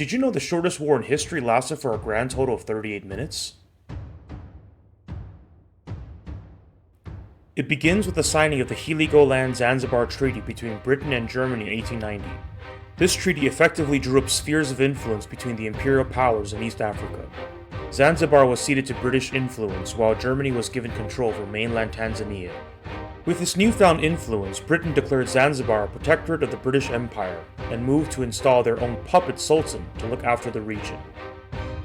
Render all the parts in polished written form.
Did you know the shortest war in history lasted for a grand total of 38 minutes? It begins with the signing of the Heligoland-Zanzibar Treaty between Britain and Germany in 1890. This treaty effectively drew up spheres of influence between the imperial powers in East Africa. Zanzibar was ceded to British influence, while Germany was given control over mainland Tanzania. With this newfound influence, Britain declared Zanzibar a protectorate of the British Empire and moved to install their own puppet sultan to look after the region.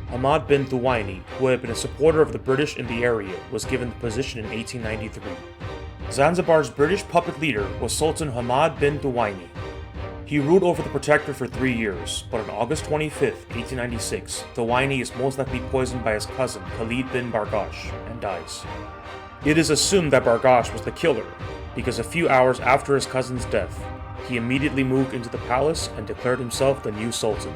Hamad bin Thuwaini, who had been a supporter of the British in the area, was given the position in 1893. Zanzibar's British puppet leader was Sultan Hamad bin Thuwaini. He ruled over the protectorate for 3 years, but on August 25, 1896, Thuwaini is most likely poisoned by his cousin Khalid bin Bargash and dies. It is assumed that Bargash was the killer, because a few hours after his cousin's death, he immediately moved into the palace and declared himself the new sultan.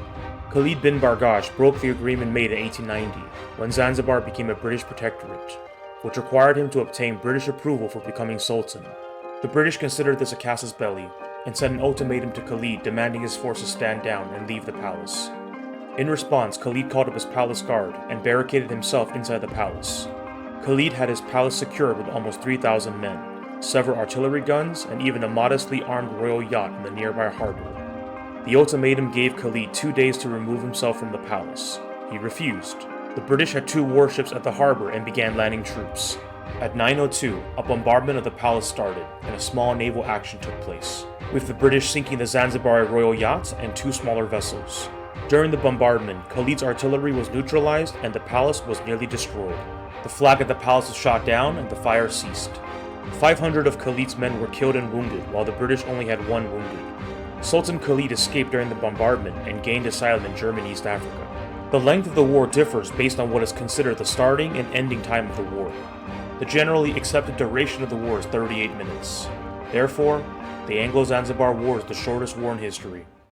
Khalid bin Bargash broke the agreement made in 1890, when Zanzibar became a British protectorate, which required him to obtain British approval for becoming sultan. The British considered this a casus belli, and sent an ultimatum to Khalid demanding his forces stand down and leave the palace. In response, Khalid called up his palace guard and barricaded himself inside the palace. Khalid had his palace secured with almost 3,000 men, several artillery guns, and even a modestly armed royal yacht in the nearby harbor. The ultimatum gave Khalid 2 days to remove himself from the palace. He refused. The British had 2 warships at the harbor and began landing troops. At 9:02, a bombardment of the palace started, and a small naval action took place, with the British sinking the Zanzibar royal yacht and 2 smaller vessels. During the bombardment, Khalid's artillery was neutralized and the palace was nearly destroyed. The flag at the palace was shot down and the fire ceased. 500 of Khalid's men were killed and wounded, while the British only had 1 wounded. Sultan Khalid escaped during the bombardment and gained asylum in German East Africa. The length of the war differs based on what is considered the starting and ending time of the war. The generally accepted duration of the war is 38 minutes. Therefore, the Anglo-Zanzibar War is the shortest war in history.